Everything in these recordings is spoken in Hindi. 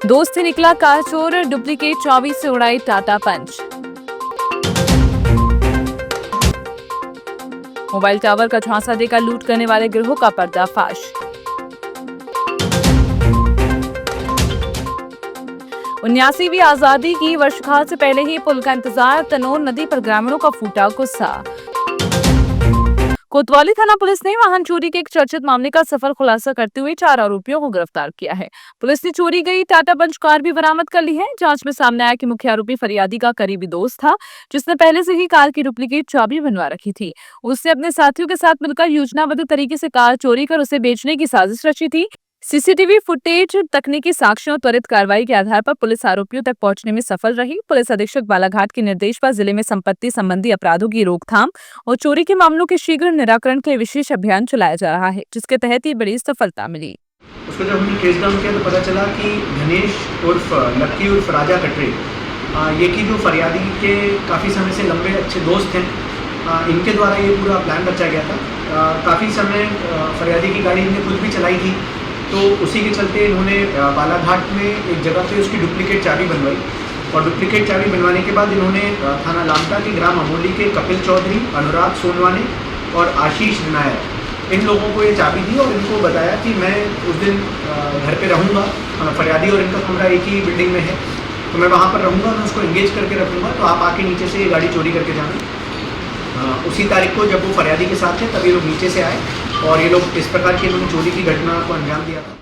दोस्त से निकला कार चोर, डुप्लीकेट चाबी से उड़ाई टाटा पंच। मोबाइल टावर का झांसा देकर लूट करने वाले गिरोह का पर्दाफाश। 79वीं आजादी की वर्षगांठ से पहले ही पुल का इंतजार, तनोर नदी पर ग्रामीणों का फूटा गुस्सा। कोतवाली थाना पुलिस ने वाहन चोरी के एक चर्चित मामले का सफल खुलासा करते हुए 4 आरोपियों को गिरफ्तार किया है। पुलिस ने चोरी गई टाटा पंच कार भी बरामद कर ली है। जांच में सामने आया कि मुख्य आरोपी फरियादी का करीबी दोस्त था, जिसने पहले से ही कार की डुप्लीकेट चाबी बनवा रखी थी। उसने अपने साथियों के साथ मिलकर योजनाबद्ध तरीके से कार चोरी कर उसे बेचने की साजिश रची थी। सीसीटीवी फुटेज, तकनीकी साक्ष्यों और त्वरित कार्रवाई के आधार पर पुलिस आरोपियों तक पहुंचने में सफल रही। पुलिस अधीक्षक बालाघाट के निर्देश पर जिले में संपत्ति संबंधी अपराधों की रोकथाम और चोरी के मामलों के शीघ्र निराकरण के लिए विशेष अभियान चलाया जा रहा है, जिसके तहत ये बड़ी सफलता मिली। उसको जब हमने केस डाउन किया तो पता चला कि धनेश उर्फ लक्की उर्फ राजा कटरे, ये की जो फरियादी के काफ़ी समय से लंबे अच्छे दोस्त हैं, इनके द्वारा ये पूरा प्लान रचा गया था। काफ़ी समय फरियादी की गाड़ी इनने खुद भी चलाई थी, तो उसी के चलते इन्होंने बालाघाट में एक जगह पे उसकी डुप्लीकेट चाबी बनवाई और डुप्लीकेट चाबी बनवाने के बाद इन्होंने थाना लामटा के ग्राम अमोली के कपिल चौधरी, अनुराग सोनवाने और आशीष नायर, इन लोगों को ये चाबी दी और इनको बताया कि मैं उस दिन घर पे रहूँगा, फरियादी और इनका कमरा एक ही बिल्डिंग में है, तो मैं वहाँ पर रहूँगा, मैं उसको एंगेज करके रखूँगा, तो आप आके नीचे से ये गाड़ी चोरी करके जाना। उसी तारीख को जब वो फरियादी के साथ थे तब ये लोग नीचे से आए और ये लोग इस प्रकार की इन्होंने चोरी की घटना को अंजाम दिया था।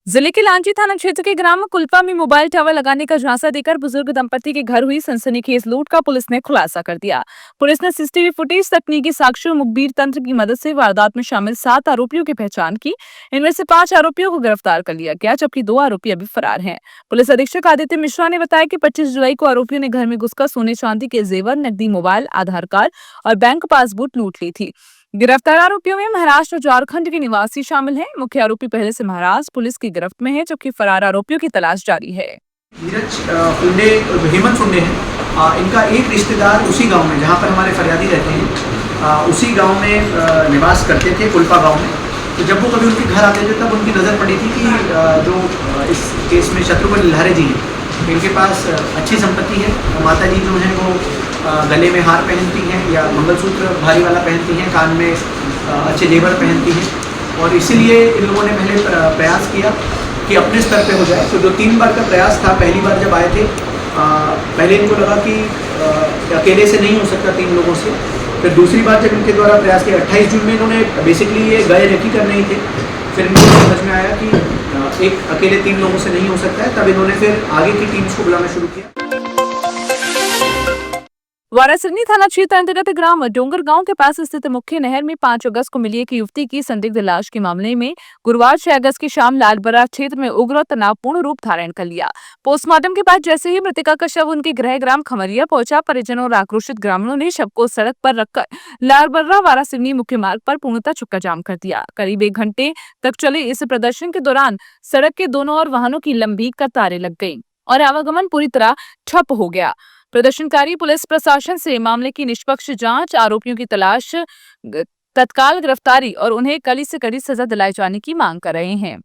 जिले के लांची थाना क्षेत्र के ग्राम कुलपा में मोबाइल टावर लगाने का झांसा देकर बुजुर्ग दंपति के घर हुई सनसनीखेज लूट का पुलिस ने खुलासा कर दिया। पुलिस ने सीसीटीवी फुटेज, तकनीकी साक्ष्यों, मुखबिर तंत्र की मदद से वारदात में शामिल 7 आरोपियों की पहचान की। इनमें से 5 आरोपियों को गिरफ्तार कर लिया गया, जबकि 2 आरोपी अभी फरार हैं। पुलिस अधीक्षक आदित्य मिश्रा ने बताया कि 25 जुलाई को आरोपियों ने घर में घुसकर सोने चांदी के जेवर, नकदी, मोबाइल, आधार कार्ड और बैंक पासबुक लूट ली थी। गिरफ्तार आरोपियों में महाराष्ट्र और झारखंड के निवासी शामिल हैं। मुख्य आरोपी पहले से महाराष्ट्र पुलिस की गिरफ्त में है, जबकि फरार आरोपियों की तलाश जारी है। नीरज फुंडे, हेमंत फुंडे हैं, इनका एक रिश्तेदार उसी गांव में जहां पर हमारे फरियादी रहते हैं, उसी गांव में निवास करते थे, कुलपा गांव में। तो जब वो कभी उनके घर आते थे तब उनकी नज़र पड़ी थी कि जो इस केस में शत्रुघ्न लहरे जी हैं, इनके पास अच्छी संपत्ति है। माता जी जो हैं वो गले में हार पहनती हैं या मंगलसूत्र भारी वाला पहनती हैं, कान में अच्छे जेवर पहनती हैं, और इसीलिए इन लोगों ने पहले प्रयास किया कि अपने स्तर पे हो जाए। तो जो 3 बार का प्रयास था, पहली बार जब आए थे पहले इनको लगा कि अकेले से नहीं हो सकता 3 लोगों से। फिर दूसरी बार जब इनके द्वारा प्रयास किया 28 जून में, इन्होंने बेसिकली ये गए रेकी कर नहीं थे। फिर इनको समझ में आया कि एक अकेले 3 लोगों से नहीं हो सकता है, तब इन्होंने फिर आगे की टीम्स को बुलाना शुरू किया। वारासिवनी थाना क्षेत्र अंतर्गत ग्राम डोंगर गांव के पास स्थित मुख्य नहर में 5 अगस्त को मिली एक युवती की संदिग्ध लाश के मामले में गुरुवार 6 अगस्त की शाम लालबरा क्षेत्र में उग्र और तनावपूर्ण रूप धारण कर लिया। पोस्टमार्टम के बाद जैसे ही मृतका का शव उनके गृह ग्राम खमरिया पहुंचा, परिजनों और आक्रोशित ग्रामीणों ने शव को सड़क पर रखकर लालबर्रा वारासिवनी मुख्य मार्ग पर पूर्णतः चक्का जाम कर दिया। करीब 1 घंटे तक चले इस प्रदर्शन के दौरान सड़क के दोनों ओर वाहनों की लंबी कतारें लग गयी और आवागमन पूरी तरह ठप हो गया। प्रदर्शनकारी पुलिस प्रशासन से मामले की निष्पक्ष जांच, आरोपियों की तलाश, तत्काल गिरफ्तारी और उन्हें कड़ी से कड़ी सजा दिलाए जाने की मांग कर रहे हैं।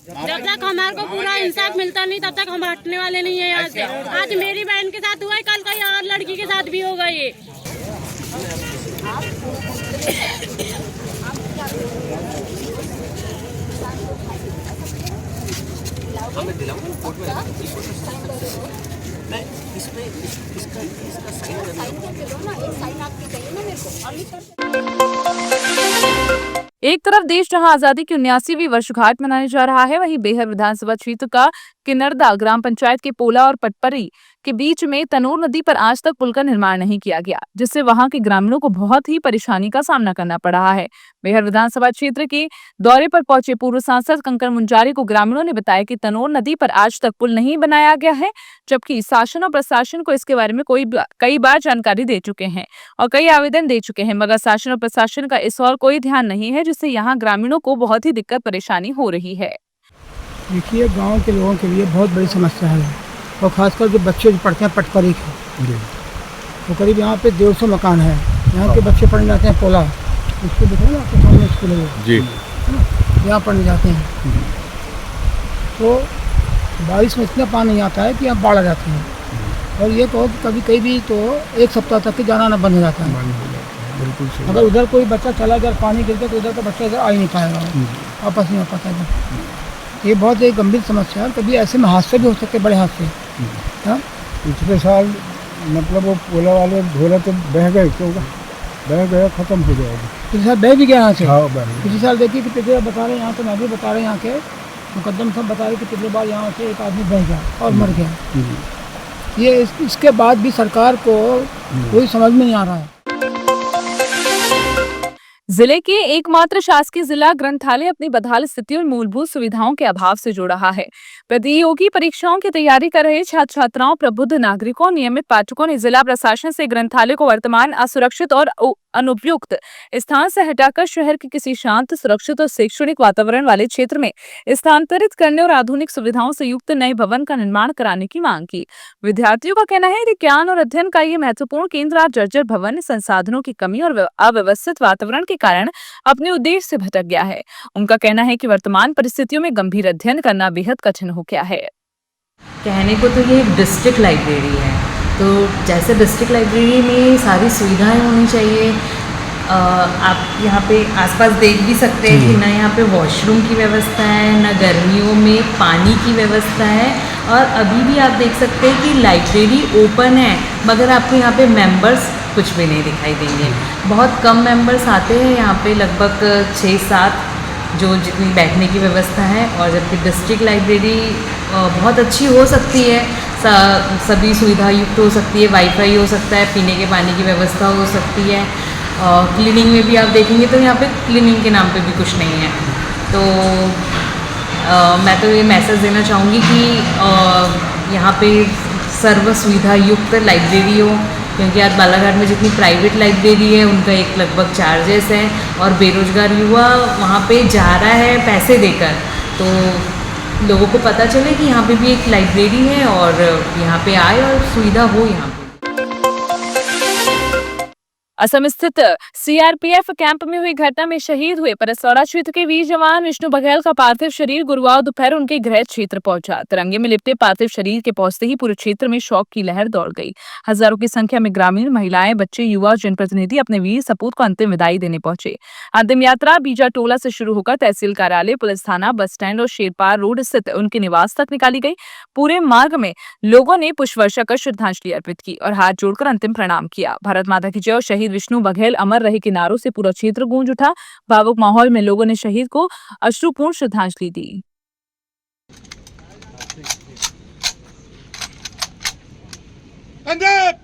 जब तक हमारे को पूरा इंसाफ मिलता नहीं तब तक हम हटने वाले नहीं है यहाँ से। आज मेरी बहन के साथ हुआ है, कल कहीं और लड़की के साथ भी होगा ये। एक तरफ देश जहां आजादी की 79वीं वर्षगांठ मनाने जा रहा है, वहीं बेहर विधानसभा क्षेत्र का किन्नरदा ग्राम पंचायत के पोला और पटपरी के बीच में तनोर नदी पर आज तक पुल का निर्माण नहीं किया गया, जिससे वहां के ग्रामीणों को बहुत ही परेशानी का सामना करना पड़ रहा है। बेहर विधानसभा क्षेत्र के दौरे पर पहुंचे पूर्व सांसद कंकर मुंजारी को ग्रामीणों ने बताया कि तनोर नदी पर आज तक पुल नहीं बनाया गया है, जबकि शासन और प्रशासन को इसके बारे में कई बार जानकारी दे चुके हैं और कई आवेदन दे चुके हैं, मगर शासन और प्रशासन का इस और कोई ध्यान नहीं है, जिससे यहाँ ग्रामीणों को बहुत ही दिक्कत परेशानी हो रही है। देखिए, गांव के लोगों के लिए बहुत बड़ी समस्या है और खासकर जो बच्चे जो पढ़ते हैं पटपरी के, तो करीब यहाँ पे 150 मकान है। यहाँ के बच्चे पढ़ने जाते हैं पोला, उसको देखो ना, आपके सामने स्कूल है जी, यहाँ पढ़ने जाते हैं। तो बारिश में इतना पानी आता है कि यहाँ बाढ़ आ जाती है। और ये कहो कि कभी कहीं भी तो एक सप्ताह तक के जाना आना बंद हो जाता है। बिल्कुल सही। अगर उधर कोई बच्चा चला गया, पानी गिर गया, तो उधर का बच्चा इधर आ ही नहीं पाएगा, वापस नहीं आ पाता है। ये बहुत एक गंभीर समस्या है। कभी ऐसे में हादसे भी हो सकते हैं, बड़े हादसे। हाँ, पिछले साल मतलब वो पोला वाले ढोला तो बह गए, तो बह गया, ख़त्म हो जाएगा। पिछले साल बह भी गया यहाँ से। हाँ, बह गया। पिछले साल देखिए कि पिछले बता रहे हैं, यहाँ तो मैं भी बता रहे हैं, यहाँ के मुकदम सब बता रहे कि पिछले बार यहाँ से एक आदमी बह गया और मर गया। ये इसके बाद भी सरकार को कोई समझ में नहीं आ रहा है। जिले के एकमात्र शासकीय जिला ग्रंथालय अपनी बदहाल स्थिति और मूलभूत सुविधाओं के अभाव से जुड़ रहा है। प्रतियोगी परीक्षाओं की तैयारी कर रहे छात्र छात्राओं, प्रबुद्ध नागरिकों, नियमित पाठकों ने जिला प्रशासन से ग्रंथालय को वर्तमान असुरक्षित और अनुपयुक्त स्थान से हटाकर शहर के किसी शांत, सुरक्षित और शैक्षणिक वातावरण वाले क्षेत्र में स्थानांतरित करने और आधुनिक सुविधाओं से युक्त नए भवन का निर्माण कराने की मांग की। विद्यार्थियों का कहना है कि ज्ञान और अध्ययन का ये महत्वपूर्ण केंद्र आज जर्जर भवन, संसाधनों की कमी और अव्यवस्थित वातावरण के कारण अपने उद्देश्य से भटक गया है। उनका कहना है कि वर्तमान परिस्थितियों में गंभीर अध्ययन करना बेहद कठिन हो गया है। कहने को तो ये एक डिस्ट्रिक्ट लाइब्रेरी है, तो जैसे डिस्ट्रिक्ट लाइब्रेरी में सारी सुविधाएं होनी चाहिए। आप यहाँ पे आसपास देख भी सकते हैं कि ना यहाँ पे वॉशरूम की व्यवस्था है, ना गर्मियों में पानी की व्यवस्था है। और अभी भी आप देख सकते हैं कि लाइब्रेरी ओपन है, मगर आपको यहाँ पे मेंबर्स कुछ भी नहीं दिखाई देंगे। बहुत कम मेंबर्स आते हैं यहाँ पे, लगभग 6-7 जो जितनी बैठने की व्यवस्था है। और जबकि डिस्ट्रिक्ट लाइब्रेरी बहुत अच्छी हो सकती है, सभी सुविधा युक्त हो सकती है, वाईफाई हो सकता है, पीने के पानी की व्यवस्था हो सकती है। क्लीनिंग में भी आप देखेंगे तो यहाँ पे क्लीनिंग के नाम पे भी कुछ नहीं है। तो मैं तो ये मैसेज देना चाहूँगी कि यहाँ पे सर्व सुविधा युक्त लाइब्रेरी हो, क्योंकि आज बालाघाट में जितनी प्राइवेट लाइब्रेरी है उनका एक लगभग चार्जेस है और बेरोजगार युवा वहाँ पे जा रहा है पैसे देकर। तो लोगों को पता चले कि यहाँ पे भी एक लाइब्रेरी है और यहाँ पे आए और सुविधा हो यहाँ पे। असम स्थित सीआरपीएफ कैंप में हुई घटना में शहीद हुए परसौड़ा क्षेत्र के वीर जवान विष्णु बघेल का पार्थिव शरीर गुरुवार दोपहर उनके गृह क्षेत्र पहुंचा। तिरंगे में लिपटे पार्थिव शरीर के पहुंचते ही पूरे क्षेत्र में शोक की लहर दौड़ गई। हजारों की संख्या में ग्रामीण, महिलाएं, बच्चे, युवा, जनप्रतिनिधि अपने वीर सपूत को अंतिम विदाई देने पहुंचे। अंतिम यात्रा बीजा टोला से शुरू होकर तहसील कार्यालय, पुलिस थाना, बस स्टैंड और शेरपार रोड स्थित उनके निवास तक निकाली गई। पूरे मार्ग में लोगों ने पुष्प वर्षा कर श्रद्धांजलि अर्पित की और हाथ जोड़कर अंतिम प्रणाम किया। भारत माता की जय और शहीद विष्णु बघेल अमर रहे के नारों से पूरा क्षेत्र गूंज उठा। भावुक माहौल में लोगों ने शहीद को अश्रुपूर्ण श्रद्धांजलि दी। पंजाब